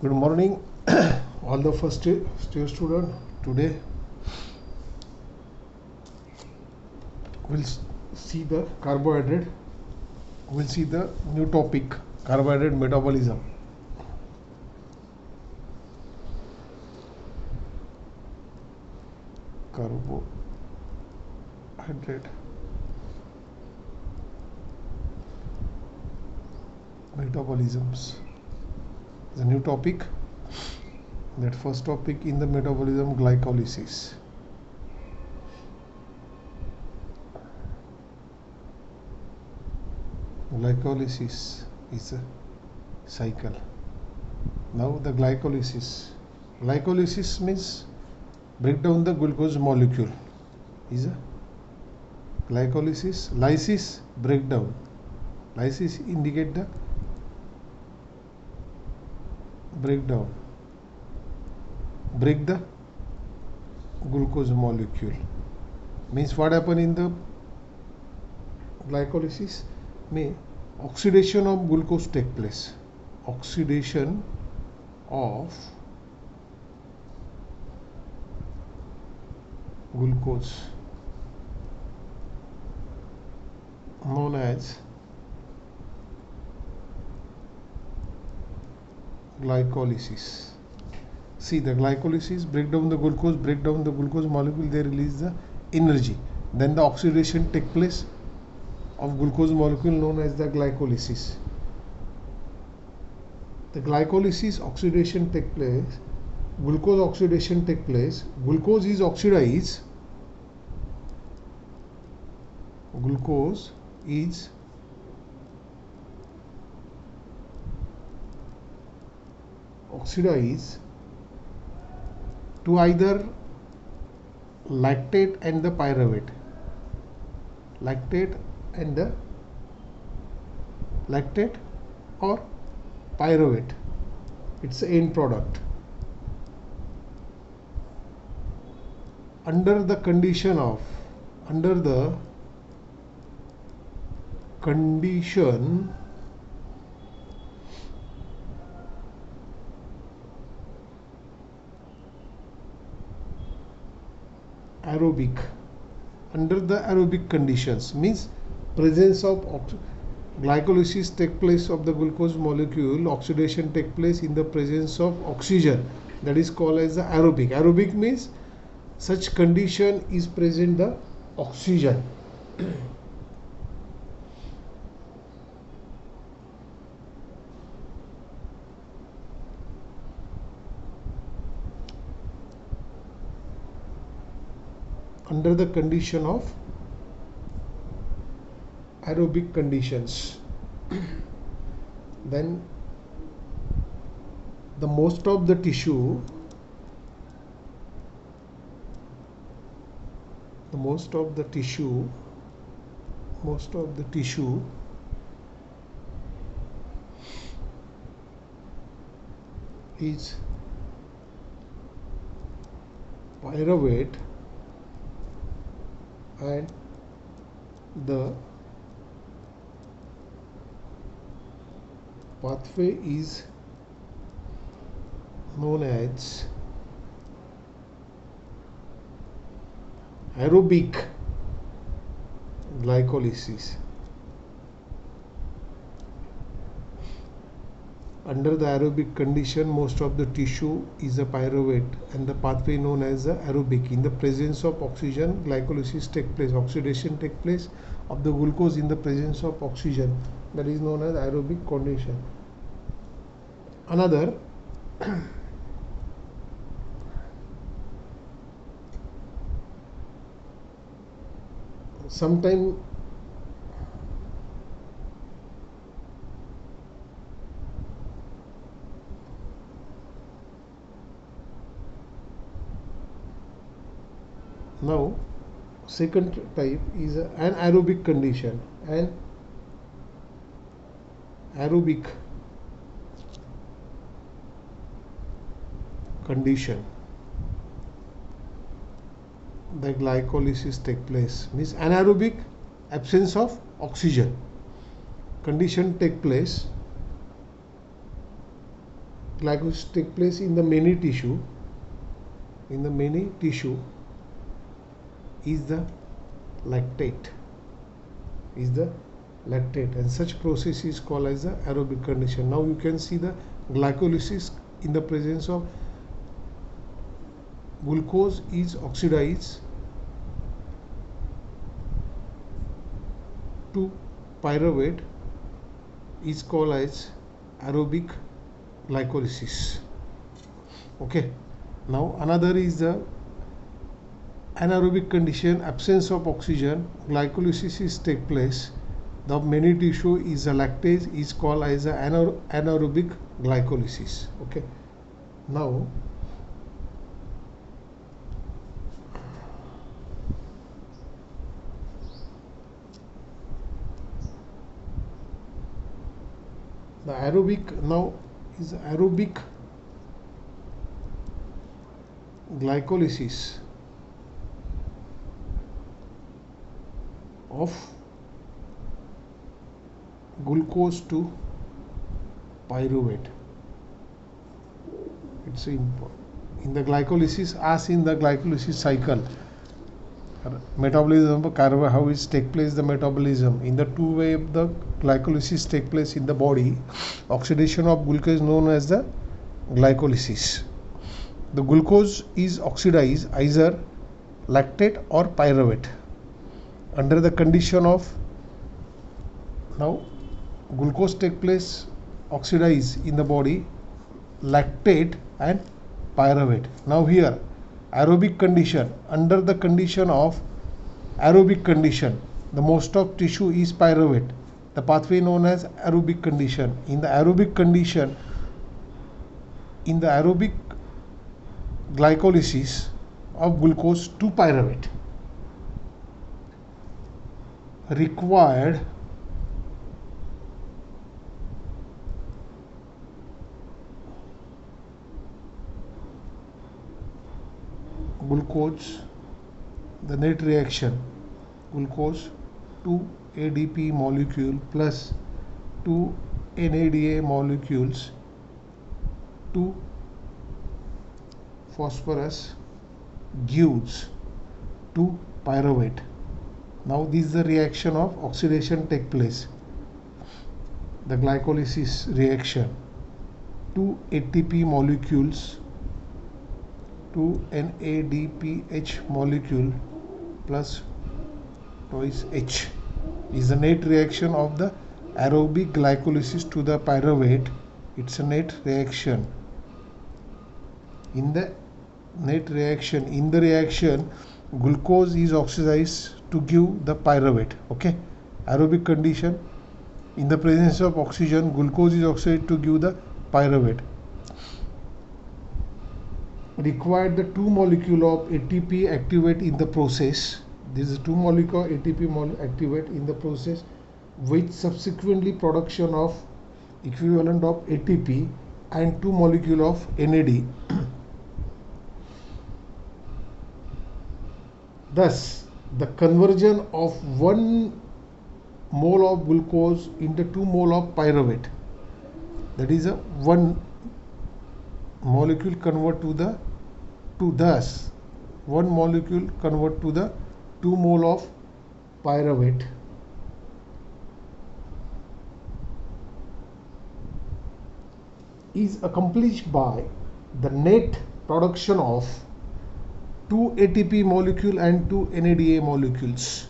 Good morning, all the first year student. Today we'll see the carbohydrate. We'll see the new topic, carbohydrate metabolism. Carbohydrate metabolisms. The new topic. That first topic in the metabolism, glycolysis. Glycolysis is a cycle. Now the glycolysis. Glycolysis means break down the glucose molecule. Is a glycolysis. Lysis, breakdown. Lysis indicate the breakdown. Break the glucose molecule. Means what happen in the glycolysis? May oxidation of glucose take place. Oxidation of glucose known as glycolysis. See, the glycolysis break down the glucose molecule, they release the energy. Then the oxidation take place of glucose molecule known as the glycolysis. The glycolysis oxidation take place, glucose oxidation take place, glucose is oxidized, glucose is oxidized to either lactate and the pyruvate. Lactate or pyruvate. It's the end product. Under the condition aerobic, under the aerobic conditions, means presence of glycolysis take place of the glucose molecule, oxidation take place in the presence of oxygen, that is called as the aerobic. Aerobic means such condition is present the oxygen. Under the condition of aerobic conditions, then the most of the tissue is pyruvate and the pathway is known as aerobic glycolysis. Under the aerobic condition, most of the tissue is a pyruvate and the pathway known as the aerobic. In the presence of oxygen, glycolysis take place. Oxidation take place of the glucose in the presence of oxygen. That is known as aerobic condition. Another sometime now second type is an aerobic condition. An aerobic condition, the glycolysis take place, means anaerobic, absence of oxygen condition take place glycolysis take place in the many tissue. In the many tissue is the lactate. And such process is called as the aerobic condition. Now you can see the glycolysis in the presence of glucose is oxidized to pyruvate is called as aerobic glycolysis. Okay, now another is the anaerobic condition, absence of oxygen, glycolysis is take place. The many tissue is a lactase is called as a anaerobic glycolysis. Okay, now the aerobic now is aerobic glycolysis of glucose to pyruvate. It's important in the glycolysis, as in the glycolysis cycle. Metabolism of carbohydrates take place. The metabolism in the two way of the glycolysis take place in the body. Oxidation of glucose is known as the glycolysis. The glucose is oxidized either lactate or pyruvate under the condition of now glucose take place oxidized in the body, lactate and pyruvate. Now here aerobic condition, under the condition of aerobic condition, the most of tissue is pyruvate, the pathway known as aerobic condition. In the aerobic condition, in the aerobic glycolysis of glucose to pyruvate, required glucose, the net reaction glucose to ADP molecule plus 2 NADA molecules to phosphorus gives to pyruvate. Now this is the reaction of oxidation take place, the glycolysis reaction. 2 ATP molecules to NADPH molecule plus twice H is the net reaction of the aerobic glycolysis to the pyruvate. It's a net reaction. In the net reaction, in the reaction, glucose is oxidized to give the pyruvate. Okay, aerobic condition, in the presence of oxygen, glucose is oxidized to give the pyruvate. Required the 2 molecule of ATP activate in the process. This is 2 molecule ATP activate in the process, with subsequently production of equivalent of ATP and 2 molecule of NAD. Thus, the conversion of 1 mole of glucose into 2 mole of pyruvate, that is a 1 molecule convert to the 2, thus 1 molecule convert to the 2 mole of pyruvate is accomplished by the net production of 2 ATP molecule and 2 NADA molecules.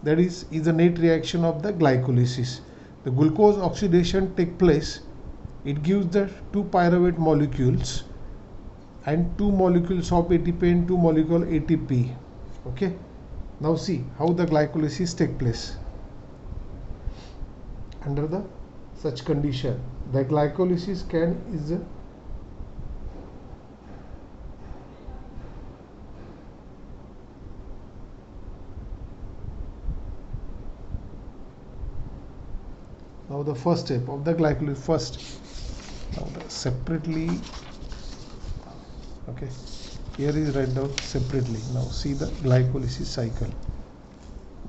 That is the net reaction of the glycolysis. The glucose oxidation take place. It gives the 2 pyruvate molecules and 2 molecules of ATP and 2 molecule ATP. Okay. Now see how the glycolysis take place. Under the such condition, the glycolysis is now the first step of the glycolysis. Now separately, okay, here is written down separately. Now see the glycolysis cycle.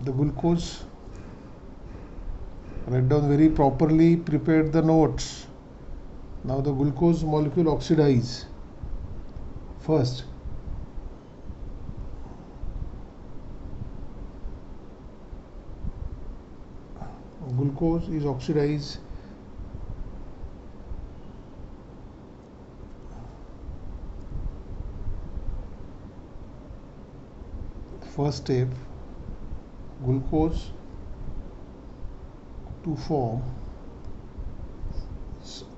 The glucose, write down very properly, prepared the notes. Now the glucose molecule oxidize. First, glucose is oxidized. First step, glucose to form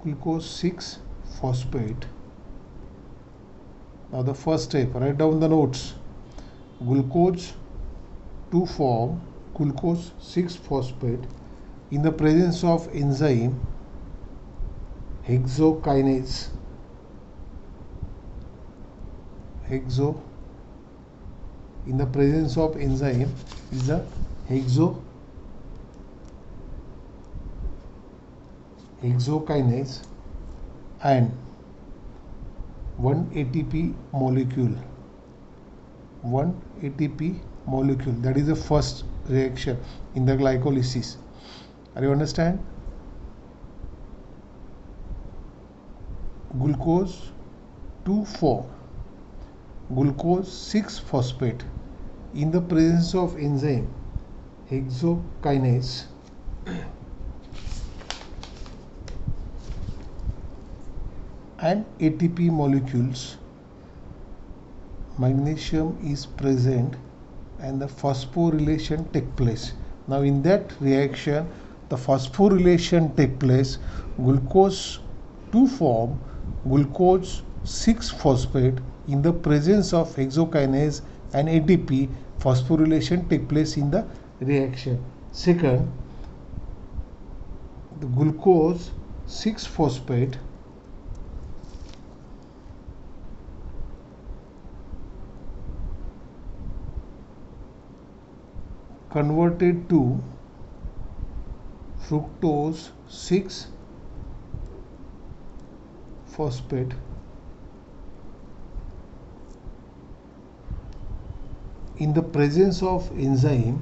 glucose 6 phosphate. Now the first step, write down the notes. Glucose to form glucose 6 phosphate in the presence of enzyme hexokinase. In the presence of enzyme is the hexokinase and 1 ATP molecule. 1 ATP molecule, that is the first reaction in the glycolysis. Are you understand? Glucose to form glucose 6 phosphate in the presence of enzyme hexokinase and ATP molecules. Magnesium is present and the phosphorylation take place. Now in that reaction the phosphorylation take place. Glucose to form glucose 6 phosphate in the presence of hexokinase and ATP. Phosphorylation take place in the reaction. Second, the glucose 6 phosphate converted to fructose 6 phosphate in the presence of enzyme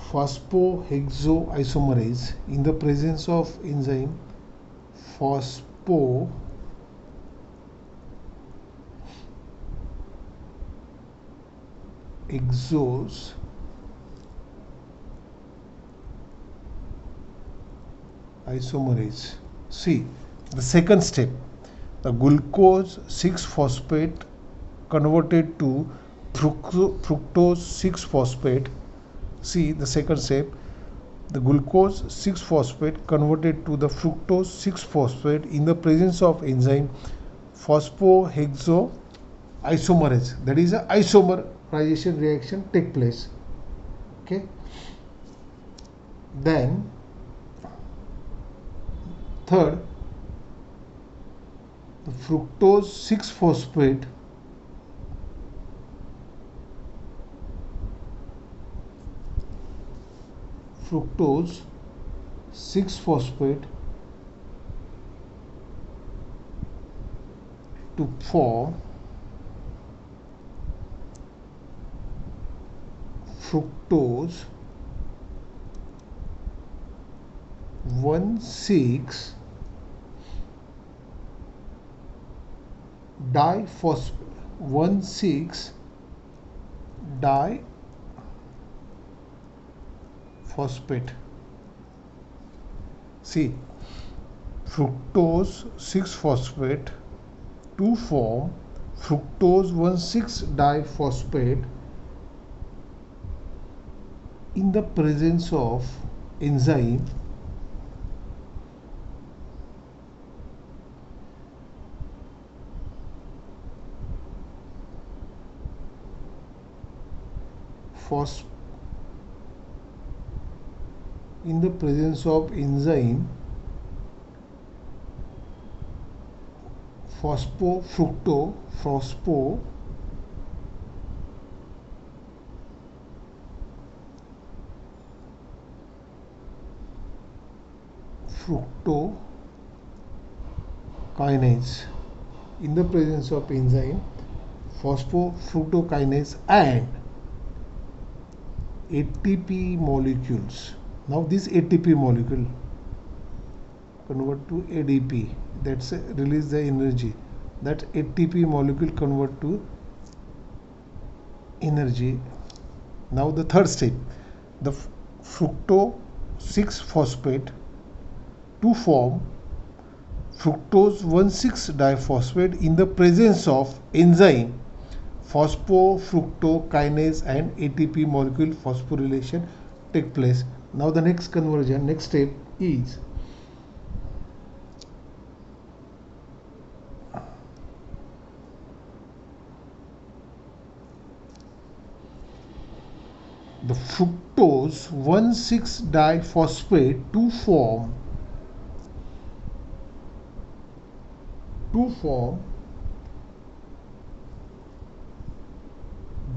phosphohexoisomerase. In the presence of enzyme phosphohexoisomerase. See the second step, the glucose 6 phosphate converted to fructose 6 phosphate. See the second step, the glucose 6 phosphate converted to the fructose 6 phosphate in the presence of enzyme phosphohexoisomerase. That is a isomerization reaction take place. Okay. Then third, the fructose 6 phosphate to form fructose 1,6 diphosphate. See, fructose 6 phosphate to form fructose 1,6 diphosphate in the presence of enzyme phosphofructokinase, in the presence of enzyme phosphofructokinase and ATP molecules. Now this ATP molecule convert to ADP, that's release the energy. That ATP molecule convert to energy. Now the third step, the fructose 6 phosphate to form fructose 1,6 diphosphate in the presence of enzyme phosphofructokinase and ATP molecule phosphorylation take place. Now the next conversion, next step is the fructose 1,6 diphosphate to form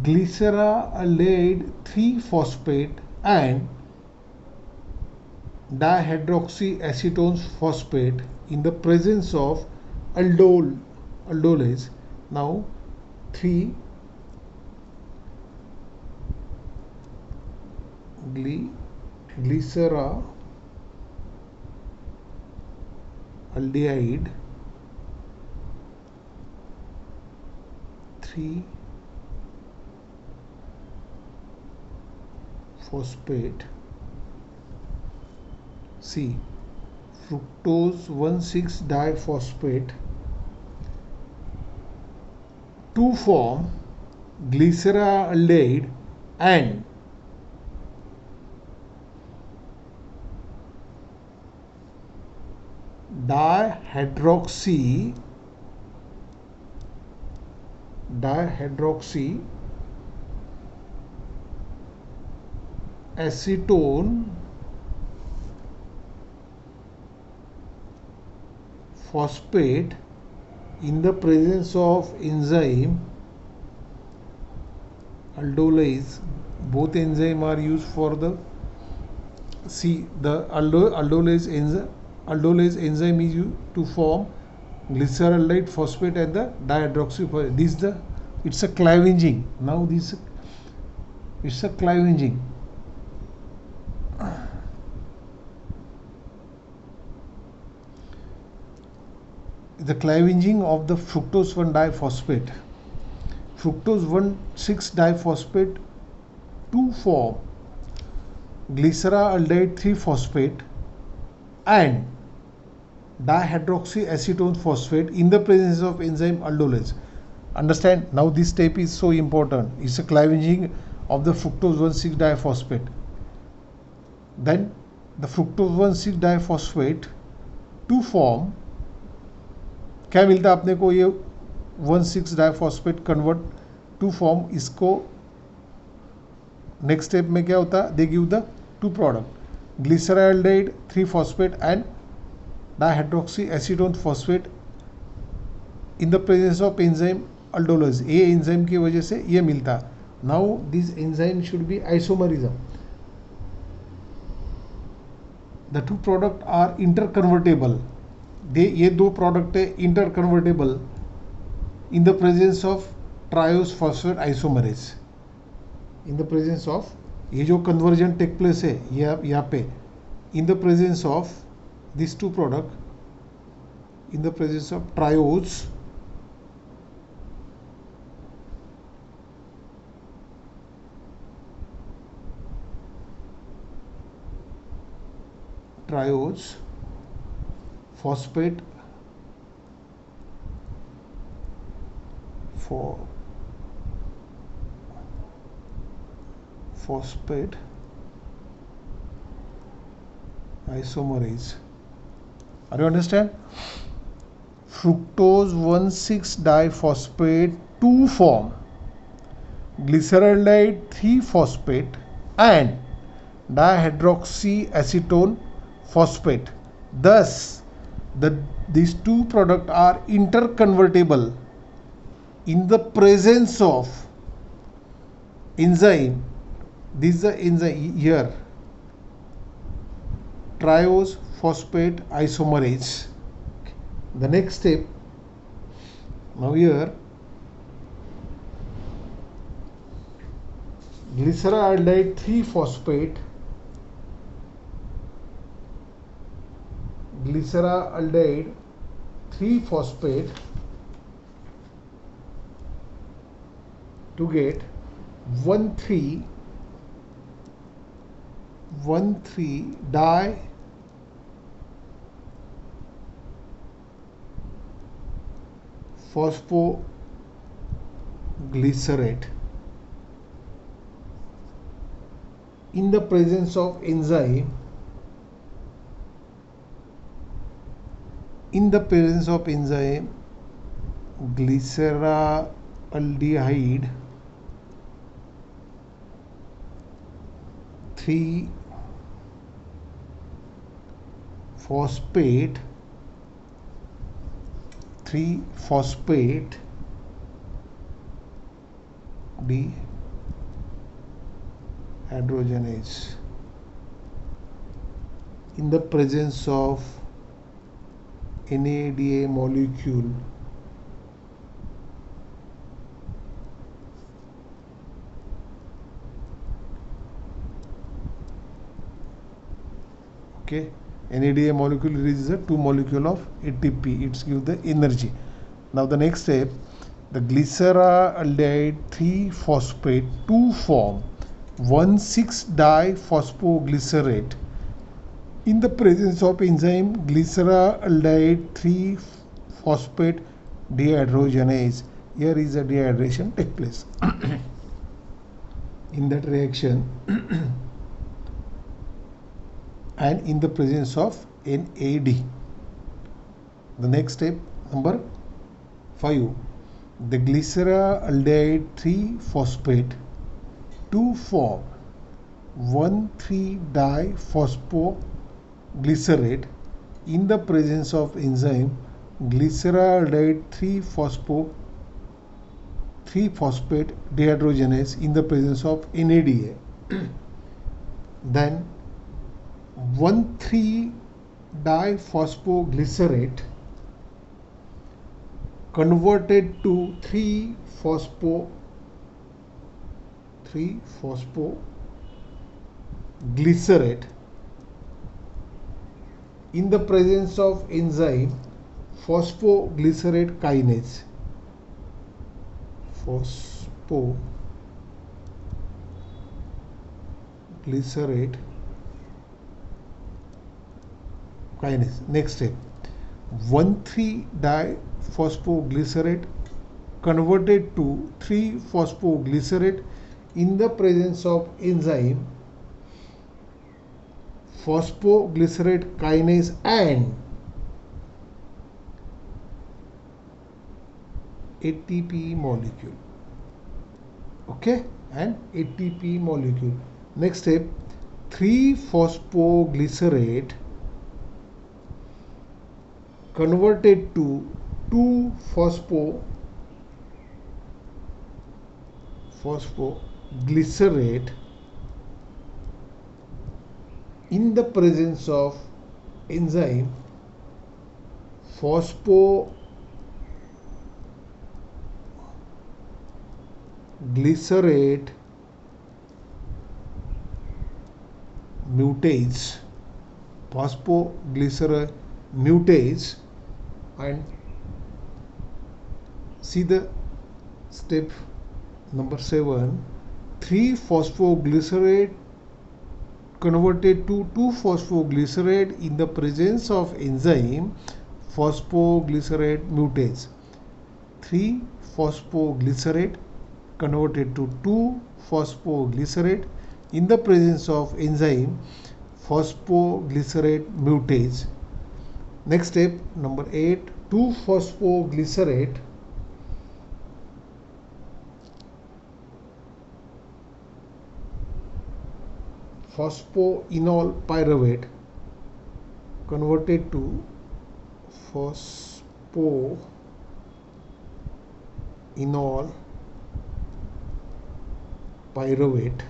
glyceraldehyde 3 phosphate and dihydroxyacetone phosphate in the presence of aldolase. Now 3 glyceraldehyde 3 phosphate C fructose 1,6 diphosphate to form glyceraldehyde and dihydroxyacetone phosphate in the presence of enzyme aldolase. Both enzyme are used for the aldolase enzyme is used to form glyceraldehyde phosphate and the dihydroxy. It's a cleavaging. Now this it's a cleavaging. The cleavaging of the fructose 1 diphosphate, fructose 1,6 diphosphate to form glyceraldehyde 3 phosphate and dihydroxyacetone phosphate in the presence of enzyme aldolase. Understand? Now this step is so important. It's a cleavaging of the fructose 1,6 diphosphate. Then the fructose 1,6 diphosphate to form, क्या मिलता है अपने को, ये 1,6 diphosphate convert to form, इसको next step में क्या होता है, they give the two product glyceraldehyde 3 phosphate and dihydroxyacetone phosphate in the presence of enzyme aldolase. ये एंजाइम की वजह से ये मिलता. Now this enzyme should be isomerism. The two product are interconvertible. ये दो प्रोडक्ट है interconvertible in the presence of triose phosphate isomerase. In the presence of, ये जो कन्वर्जन टेक प्लेस है यहाँ पे, in the presence of this two product, in the presence of triose phosphate phosphate isomerase. Are you understand? Fructose 1,6 diphosphate to form glyceraldehyde 3 phosphate and dihydroxyacetone phosphate. Thus these two products are interconvertible in the presence of enzyme. This is the enzyme here, triose phosphate isomerase. The next step, now here glyceraldehyde 3 phosphate glyceraldehyde 3-phosphate to get 1,3-diphosphoglycerate in the presence of enzyme glyceraldehyde 3-phosphate dehydrogenase in the presence of NADA molecule okay. NADA molecule releases a 2 molecule of ATP. It gives the energy. Now the next step, the glyceraldehyde 3-phosphate to form 1,6-diphosphoglycerate in the presence of enzyme glyceraldehyde 3-phosphate dehydrogenase. Here is a dehydration take place. In that reaction and in the presence of NAD. The next step, number 5, the glyceraldehyde 3-phosphate to form 1,3-diphosphoglycerate in the presence of enzyme glyceraldehyde 3-phosphate dehydrogenase in the presence of NADA. Then 1,3-diphosphoglycerate converted to 3-phosphoglycerate in the presence of enzyme phosphoglycerate kinase. Phosphoglycerate kinase. Next step, 1,3-diphosphoglycerate converted to 3-phosphoglycerate in the presence of enzyme phosphoglycerate kinase and ATP molecule. Okay, and ATP molecule. Next step, 3-phosphoglycerate converted to 2-phosphoglycerate in the presence of enzyme phosphoglycerate mutase, and see the step number 7, 3-phosphoglycerate converted to 2-phosphoglycerate in the presence of enzyme phosphoglycerate mutase. 3-phosphoglycerate converted to 2-phosphoglycerate in the presence of enzyme phosphoglycerate mutase. Next step number 8, 2-phosphoglycerate phosphoenol pyruvate converted to phosphoenol pyruvate.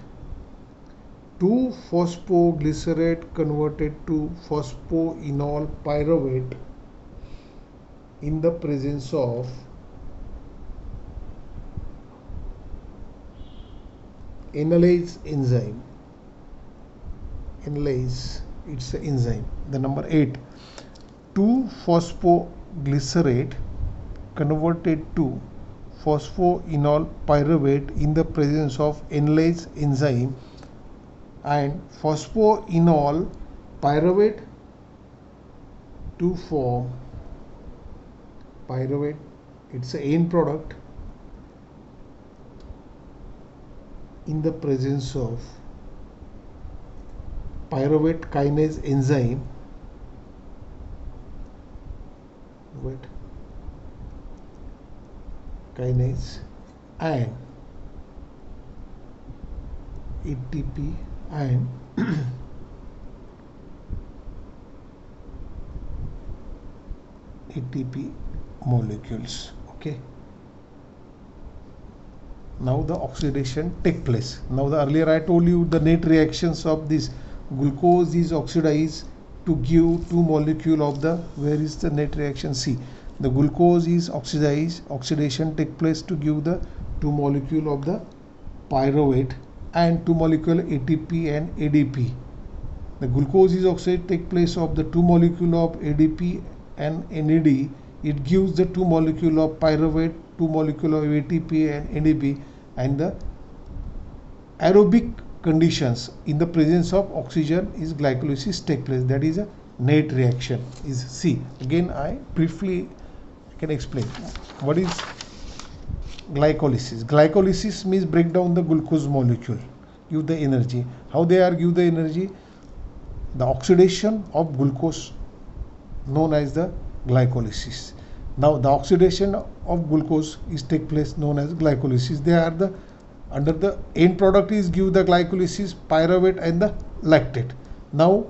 2-phosphoglycerate converted to phosphoenol pyruvate in the presence of enolase enzyme. Enolase, it's an enzyme. The number 8, 2-phosphoglycerate converted to phosphoenol pyruvate in the presence of enolase enzyme, and phosphoenol pyruvate to form pyruvate. It's an end product in the presence of pyruvate kinase enzyme. Kinase and ATP and ATP molecules. Okay. Now the oxidation take place. Now the earlier I told you the net reactions of this glucose is oxidized to give two molecule of the, where is the net reaction? C. The glucose is oxidized, oxidation take place to give the two molecule of the pyruvate and two molecule ATP and ADP. The glucose is oxidized take place of the two molecule of ADP and NAD. It gives the two molecule of pyruvate, two molecule of ATP and ADP, and the aerobic conditions in the presence of oxygen is glycolysis take place. That is a net reaction is C. Again I briefly can explain what is glycolysis. Glycolysis means break down the glucose molecule, give the energy. How they are give the energy? The oxidation of glucose known as the glycolysis. Now the oxidation of glucose is take place known as glycolysis. They are the under the end product is give the glycolysis, pyruvate and the lactate. Now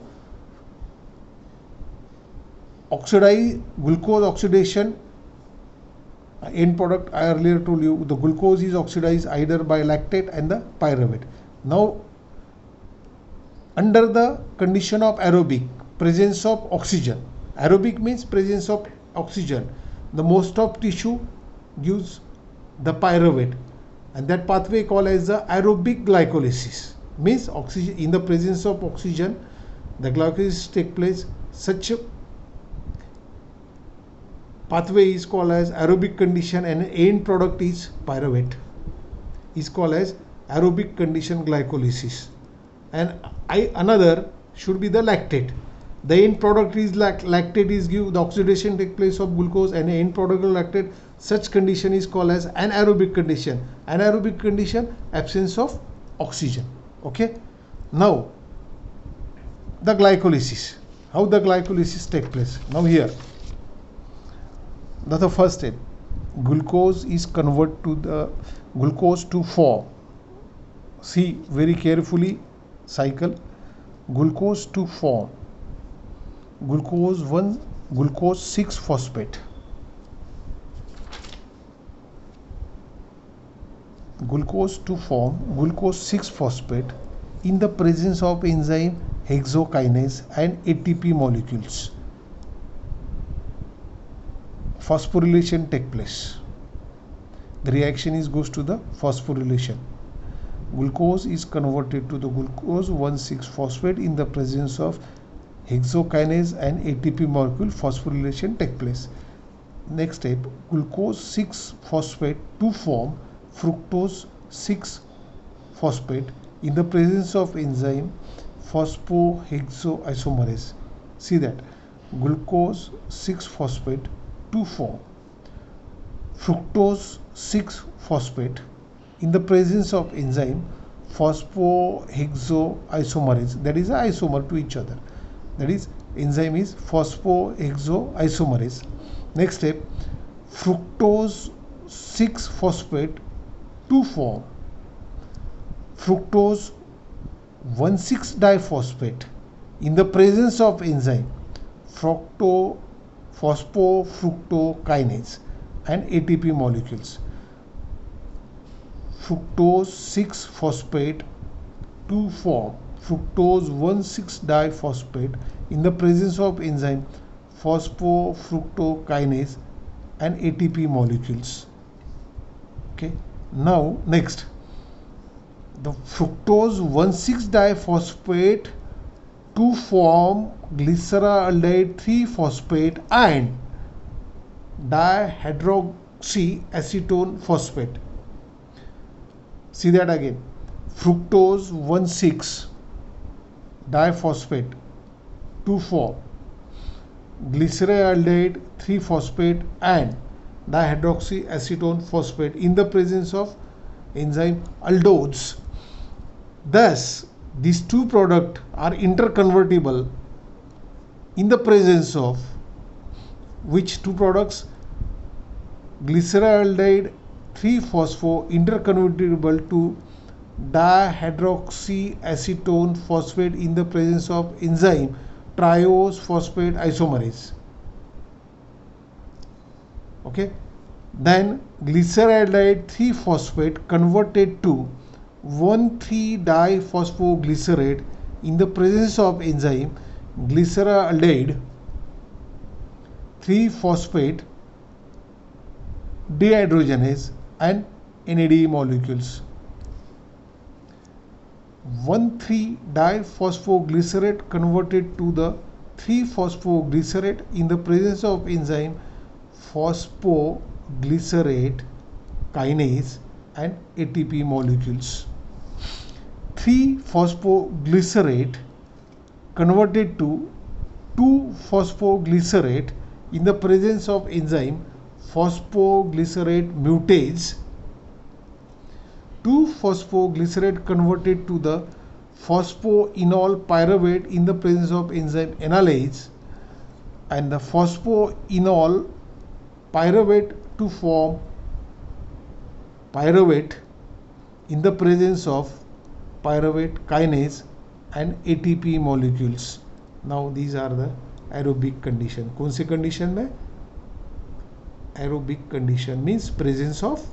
oxidize glucose oxidation end product, I earlier told you the glucose is oxidized either by lactate and the pyruvate. Now under the condition of aerobic, presence of oxygen. Aerobic means presence of oxygen. The most of tissue gives the pyruvate, and that pathway called as the aerobic glycolysis. Means oxygen in the presence of oxygen, the glycolysis take place. Such a pathway is called as aerobic condition, and end product is pyruvate, is called as aerobic condition glycolysis. And another should be the lactate. The end product is lactate is give the oxidation take place of glucose and end product of lactate. Such condition is called as anaerobic condition. Anaerobic condition, absence of oxygen. Okay. Now the glycolysis. How the glycolysis take place? Now here the first step, glucose is converted to the glucose to form. See very carefully cycle. Glucose to form glucose 1 glucose 6 phosphate. Glucose to form glucose 6 phosphate in the presence of enzyme hexokinase and ATP molecules. Phosphorylation take place. The reaction is goes to the phosphorylation. Glucose is converted to the glucose 1,6-phosphate in the presence of hexokinase and ATP molecule. Phosphorylation take place. Next step, glucose 6-phosphate to form fructose 6-phosphate in the presence of enzyme phosphohexoisomerase. See that glucose 6-phosphate to form fructose 6-phosphate in the presence of enzyme phosphohexoisomerase. That is an isomer to each other. That is enzyme is phosphohexoisomerase. Next step, fructose 6-phosphate to form fructose 1,6-diphosphate in the presence of enzyme phosphofructokinase and ATP molecules. Fructose 6-phosphate to form fructose 1,6-diphosphate in the presence of enzyme phosphofructokinase and ATP molecules. Okay. Now next, the fructose 1,6-diphosphate to form glyceraldehyde 3-phosphate and dihydroxyacetone phosphate. See that again. Fructose 1,6-diphosphate to form glyceraldehyde 3-phosphate and dihydroxyacetone phosphate in the presence of enzyme aldose. Thus, these two products are interconvertible in the presence of which two products? Glyceraldehyde 3-phospho interconvertible to dihydroxyacetone phosphate in the presence of enzyme triose phosphate isomerase. Okay, then glyceraldehyde 3-phosphate converted to 1,3-diphosphoglycerate in the presence of enzyme glyceraldehyde 3-phosphate dehydrogenase and NAD molecules. 1,3-diphosphoglycerate converted to the 3-phosphoglycerate in the presence of enzyme phosphoglycerate kinase and ATP molecules. 3-phosphoglycerate converted to 2-phosphoglycerate in the presence of enzyme phosphoglycerate mutase. 2-phosphoglycerate converted to the phosphoenol pyruvate in the presence of enzyme enolase, and the phosphoenol pyruvate to form pyruvate in the presence of pyruvate kinase and ATP molecules. Now these are the aerobic condition. कौन से condition में? Aerobic condition means presence of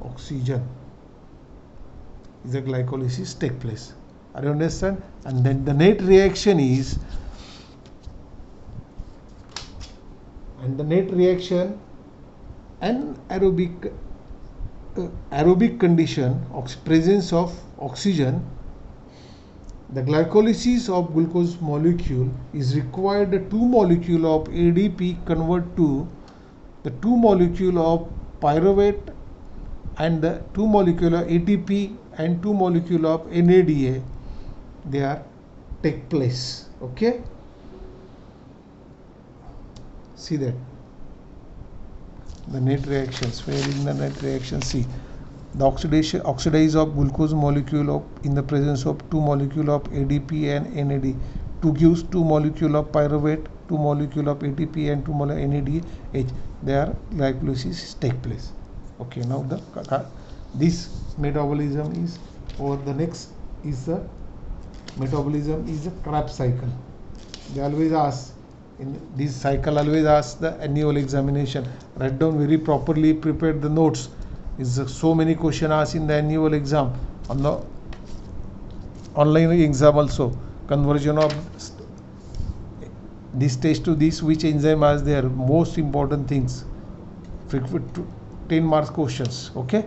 oxygen is a glycolysis take place. Are you understand? And then the net reaction is, an aerobic condition, presence of oxygen. The glycolysis of glucose molecule is required. The 2 molecule of ADP convert to the 2 molecule of pyruvate and the 2 molecule of ATP and 2 molecule of NADA. They are take place. Okay. See that the net reactions. Where in the net reaction? See the oxidize of glucose molecule in the presence of 2 molecule of ADP and NAD to gives 2 molecule of pyruvate, 2 molecule of ATP and 2 molecule NADH. Their glycolysis take place. Okay, now this metabolism is, or the next is the metabolism is a Krebs cycle. They always ask in this cycle, always ask the annual examination. Write down very properly, prepare the notes. Is so many questions asked in the annual exam, on the online exam also. Conversion of this stage to this, which enzyme are there, most important things. 10 marks questions. Okay.